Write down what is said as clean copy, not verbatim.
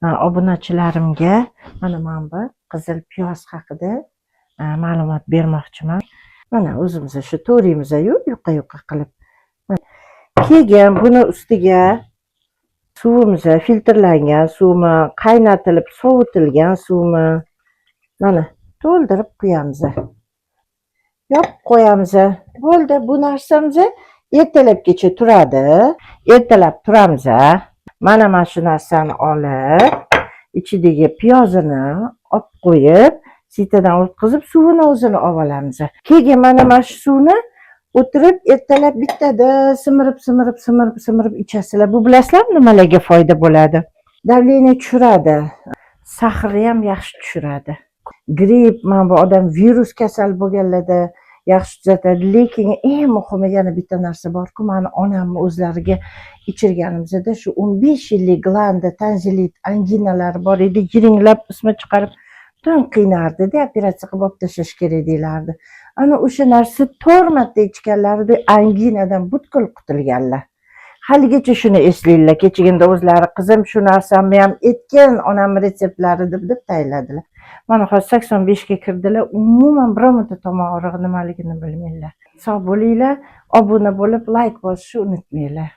obunachilarimga mana bu qizil piyoz haqida ma'lumot bermoqchiman. Mana o'zimiz shu to'rimiz-yu yuqa qilib. Keyin buni ustiga suvimiz filtrlangan suvmi, qaynatilib sovutilgan suvmi, mana to'ldirib qo'yamiz. Yopib qo'yamiz. Bo'ldi, bu narsamiz ertalabgacha turadi. Ertalab turamiz. Mana shu narsani olib, ichidagi piyozini olib qo'yib, sitadan o'tkazib, suvini o'zini olib olamiz. Keyin mana shu suvni o'tirib ertalab bittada simirib ichasizlar. Bu bilasizlar nimalarga foyda bo'ladi? Davleniya tushiradi. Sahrni ham yaxshi tushiradi. Gripp, mana bu odam virus kasal bo'lganlarda yaxshi tuzatadi. Lekin eng muhimi yana bitta narsa bor-ku, meni onamni o'zlariga ichirganimizda shu 15 yillik glanda tanzilit anginalari bor edi, yiringlab ismi chiqarib tun qiynardi-da, operatsiya qilib olib tashlash kerak deylardi. Ana o'sha narsa 4 marta ichganlarida anginadan butkul qutulganlar. Haligacha shuni eslanglar. Kechagina o'zlari qizim shu narsamni ham etgan, onam retseptlari deb tayinladilar. Mana hozir 85 ga kirdilar, umuman bironta tomon og'rig'i nimaligini bilmaylar. Sog' bo'linglar, obuna bo'lib, like bosishni unutmanglar.